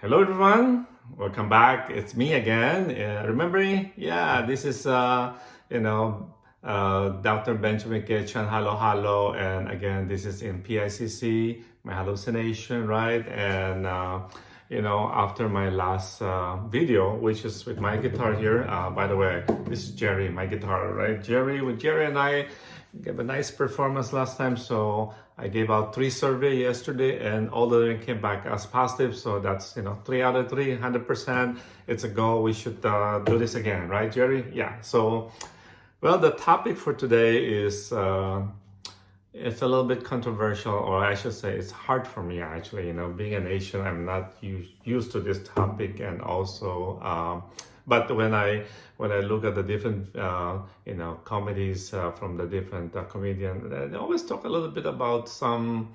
Hello everyone, welcome back. It's me again. Remember me? Yeah, this is Dr. Benjamin Kitchen. Hello, and again, this is in PICC, my hallucination, right? And after my last video, which is with my guitar here. By the way, this is Jerry, my guitar, right? Jerry and I gave a nice performance last time, so I gave out 3 survey yesterday and all of them came back as positive. So that's 3 out of 3, 100%. It's a go. We should do this again, right, Jerry? Yeah. So, well, the topic for today is it's a little bit controversial, or I should say it's hard for me actually. Being an Asian, I'm not used to this topic, and also but when I look at the different comedies from the different comedians, they always talk a little bit about some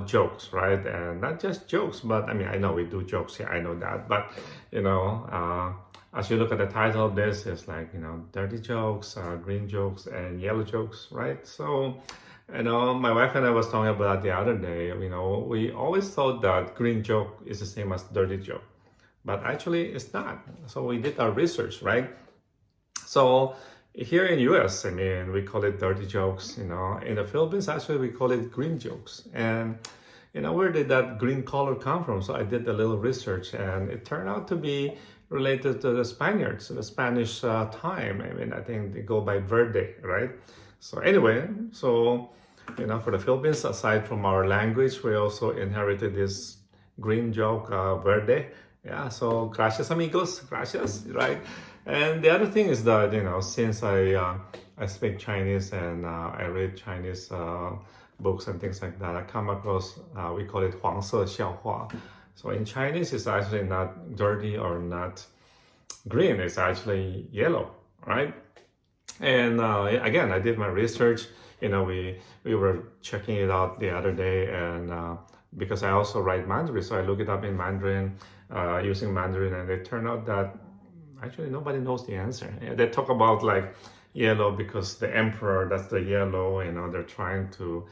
jokes, right? And not just jokes, but I mean, I know we do jokes here, I know that, but as you look at the title of this, it's like dirty jokes, green jokes, and yellow jokes, right? So my wife and I was talking about that the other day. We always thought that green joke is the same as dirty joke, but actually it's not. So we did our research, right? So here in US, I mean, we call it dirty jokes. In the Philippines, actually, we call it green jokes. And where did that green color come from? So I did a little research, and it turned out to be related to the Spaniards, the Spanish time. I mean, I think they go by verde, right? So anyway, for the Philippines, aside from our language, we also inherited this green joke, verde. Yeah, so gracias amigos, gracias, right? And the other thing is that, since I speak Chinese and I read Chinese books and things like that, I come across, we call it 黄色笑话. So in Chinese, it's actually not dirty or not green, it's actually yellow, right? And again, I did my research. We were checking it out the other day, and because I also write Mandarin, so I look it up in Mandarin, using Mandarin, and it turned out that actually nobody knows the answer. They talk about like yellow because the emperor, that's the yellow, they're trying to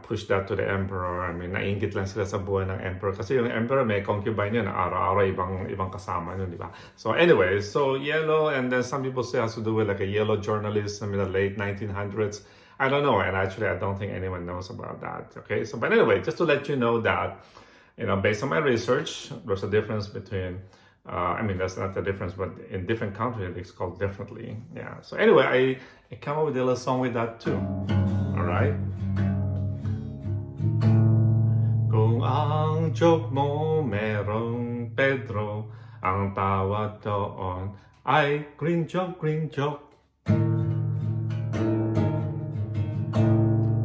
push that to the emperor. I mean, nainggit lang sila sa buhay ng emperor kasi yung emperor may concubine yun, araw-araw ibang kasama yun, di ba? So anyway, so yellow, and then some people say it has to do with like a yellow journalism in the late 1900s. I don't know, and actually I don't think anyone knows about that, okay? So, but anyway, just to let you know that, based on my research, there's a difference between, I mean, that's not the difference, but in different countries, it's called differently, yeah. So anyway, I come up with a little song with that too, all right? Kung ang joke mo merong Pedro, ang tawag doon ay green joke, green joke.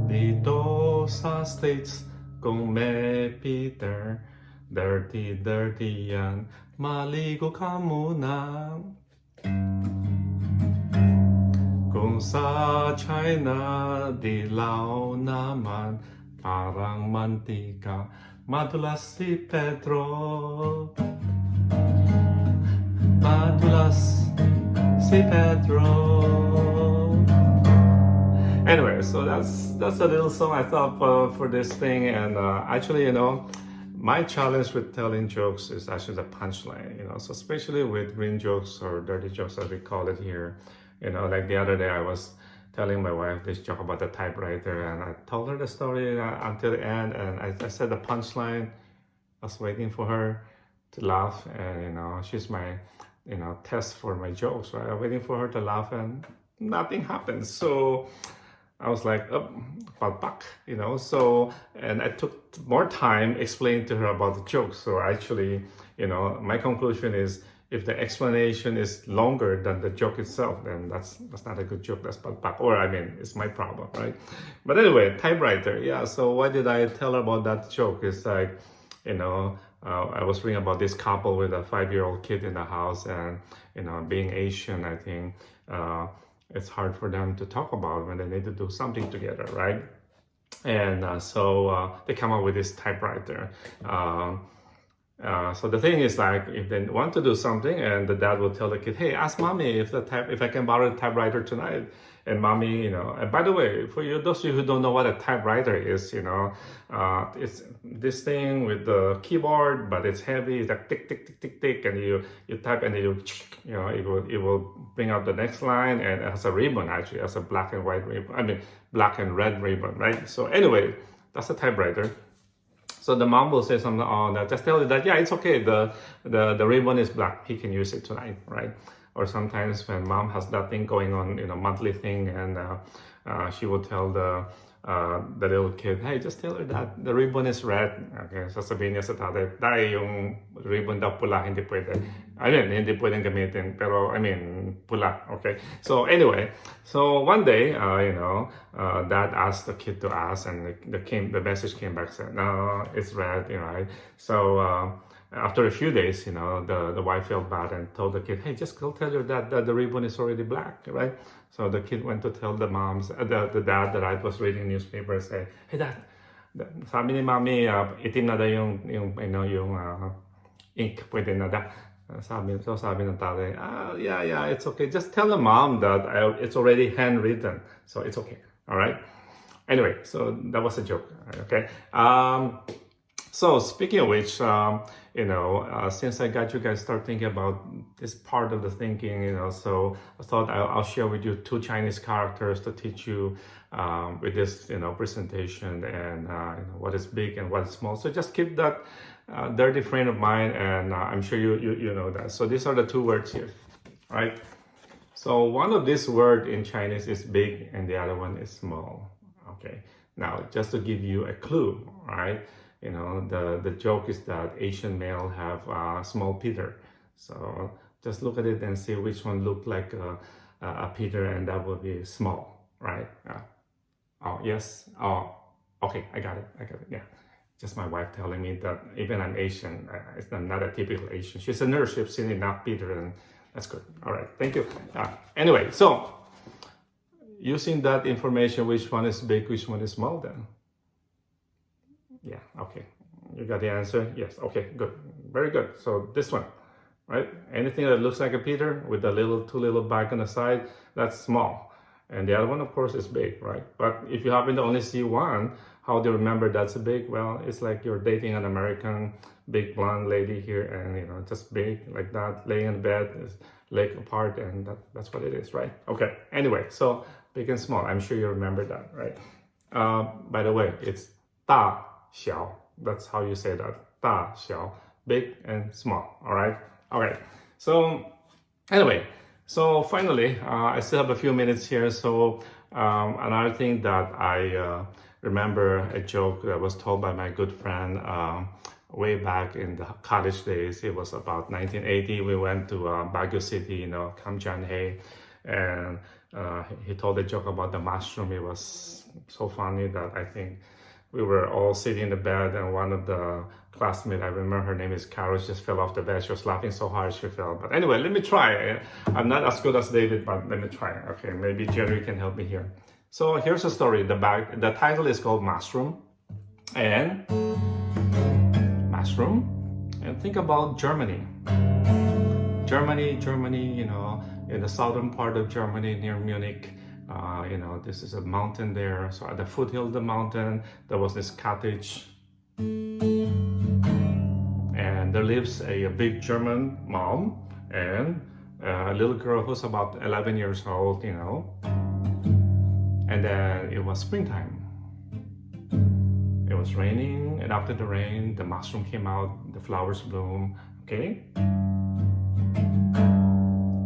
Dito sa States, kung may Peter, dirty, dirty yan, maligo ka muna. Kung sa China, dilaw naman, parang mantika, madulas si Pedro. Madulas si Pedro. Anyway, so that's a little song I thought for this thing, and actually, my challenge with telling jokes is actually the punchline. So especially with green jokes or dirty jokes as we call it here, like the other day I was telling my wife this joke about the typewriter, and I told her the story until the end, and I said the punchline. I was waiting for her to laugh, and she's my test for my jokes, right? I'm waiting for her to laugh, and nothing happens. So I was like, oh, palpak, so, and I took more time explaining to her about the jokes. So actually, my conclusion is, if the explanation is longer than the joke itself, then that's not a good joke, that's palpak, or I mean, it's my problem, right? But anyway, typewriter, yeah, so why did I tell her about that joke? It's like, I was reading about this couple with a 5-year-old kid in the house, and, being Asian, I think, it's hard for them to talk about when they need to do something together, right? And so they come up with this typewriter. So the thing is, like, if they want to do something, and the dad will tell the kid, hey, ask mommy if I can borrow the typewriter tonight. And mommy, and by the way, for you, those of you who don't know what a typewriter is, it's this thing with the keyboard, but it's heavy. It's like tick, tick, tick, tick, tick, and you type and it will bring up the next line, and it has a ribbon, actually. It has a black and white ribbon. Black and red ribbon, right? So anyway, that's a typewriter. So the mom will say something on that, just tell you that, yeah, it's okay. The ribbon is black. He can use it tonight, right? Or sometimes when mom has that thing going on, monthly thing, and she will tell the little kid, hey, just tell her that the ribbon is red. Okay, sasabihin niya sa tatay, tay, yung ribbon daw pula, hindi pwede. Hindi pwedeng gamitin, pero pula, okay? So anyway, so one day, dad asked the kid to ask, and the message came back, said, no, it's red, right? So after a few days, the wife felt bad and told the kid, hey, just go tell her that the ribbon is already black, right? So the kid went to tell the moms, the dad that I was reading newspaper, say, hey, dad, sabi ni mami, itim na daw yung ink, pwede na daw. Sabi ng tatay, yeah, it's okay. Just tell the mom that it's already handwritten, so it's okay, all right? Anyway, so that was a joke, okay? So speaking of which, since I got you guys start thinking about this part of the thinking, so I thought I'll share with you 2 Chinese characters to teach you with this, presentation, and what is big and what is small. So just keep that dirty frame of mind, and I'm sure you know that. So these are the 2 words here, right? So one of these words in Chinese is big, and the other one is small. Okay. Now, just to give you a clue, right? The joke is that Asian male have small Peter. So just look at it and see which one looked like a Peter, and that will be small, right? Oh, yes. Oh, okay. I got it. Yeah. Just my wife telling me that even I'm Asian, I'm not a typical Asian. She's a nurse. She's seen enough Peter, and that's good. All right. Thank you. Anyway, so using that information, which one is big, which one is small then? Yeah, okay. You got the answer? Yes, okay, good. Very good. So this one, right? Anything that looks like a Peter with the 2 little bag on the side, that's small. And the other one, of course, is big, right? But if you happen to only see one, how do you remember that's a big? Well, it's like you're dating an American big blonde lady here, and just big like that, laying in bed, leg apart, and that's what it is, right? Okay, anyway, so big and small. I'm sure you remember that, right? By the way, it's 大 xiao. That's how you say that. 大 xiao. Big and small. All right. Okay. So anyway, so finally, I still have a few minutes here. So another thing that I remember, a joke that was told by my good friend way back in the college days. It was about 1980. We went to Baguio City, Kamjanhae, and he told a joke about the mushroom. It was so funny that I think we were all sitting in the bed, and one of the classmates, I remember her name is Carol, just fell off the bed. She was laughing so hard she fell. But anyway, let me try. I'm not as good as David, but let me try. Okay, maybe Jerry can help me here. So here's the story. The title is called Mushroom. And think about Germany. Germany, in the southern part of Germany near Munich. This is a mountain there. So at the foothill of the mountain, there was this cottage. And there lives a big German mom and a little girl who's about 11 years old, And then it was springtime. It was raining, and after the rain, the mushroom came out, the flowers bloom, okay?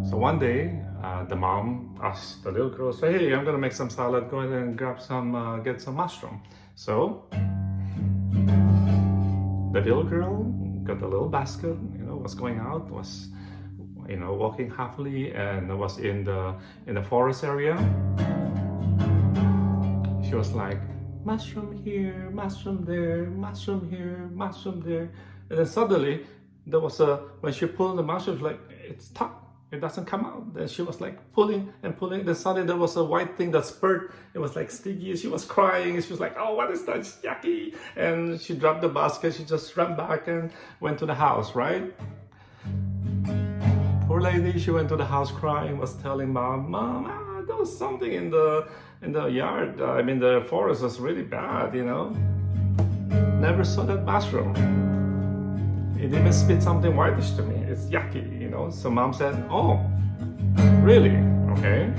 So one day, the mom asked the little girl, say, hey, I'm gonna make some salad, go ahead and grab some, get some mushroom. So the little girl got the little basket, was going out, was, walking happily, and was in the forest area. She was like, mushroom here, mushroom there, mushroom here, mushroom there. And then suddenly, there was when she pulled the mushroom, like, it's stuck. It doesn't come out. Then she was like pulling and pulling. Then suddenly there was a white thing that spurred. It was like sticky. She was crying. She was like, oh, what is that? It's yucky. And she dropped the basket. She just ran back and went to the house, right? Poor lady, she went to the house crying, was telling mom, there was something in the yard. I mean, the forest was really bad, you know. Never saw that mushroom. It even spit something whitish to me. It's yucky, you know. So mom said, "Oh, really? Okay."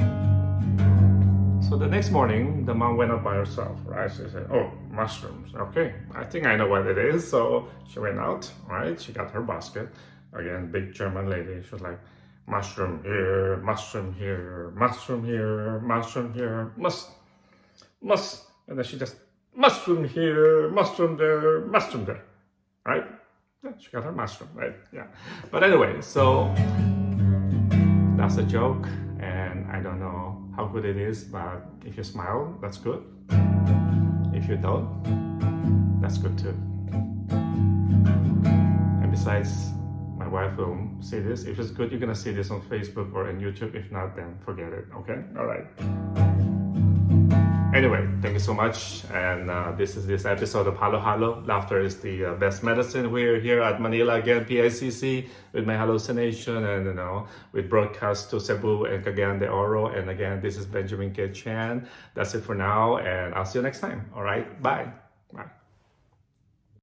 So the next morning, the mom went out by herself, right? She said, "Oh, mushrooms. Okay, I think I know what it is." So she went out, right? She got her basket. Again, big German lady. She was like, "Mushroom here, mushroom here, mushroom here, mushroom here, must." And then she just, mushroom here, mushroom there, mushroom there, right? Yeah, she got her mushroom, right? Yeah. But anyway, so that's a joke, and I don't know how good it is, but if you smile, that's good. If you don't, that's good too. And besides, my wife will see this. If it's good, you're gonna see this on Facebook or on YouTube. If not, then forget it, okay? All right. Anyway, thank you so much. And this is this episode of Halo Halo. Laughter is the best medicine. We're here at Manila again, PICC, with my hallucination, and you know, with broadcast to Cebu and Cagayan de Oro. And again, this is Benjamin K. Chan. That's it for now, and I'll see you next time. All right, bye. Bye.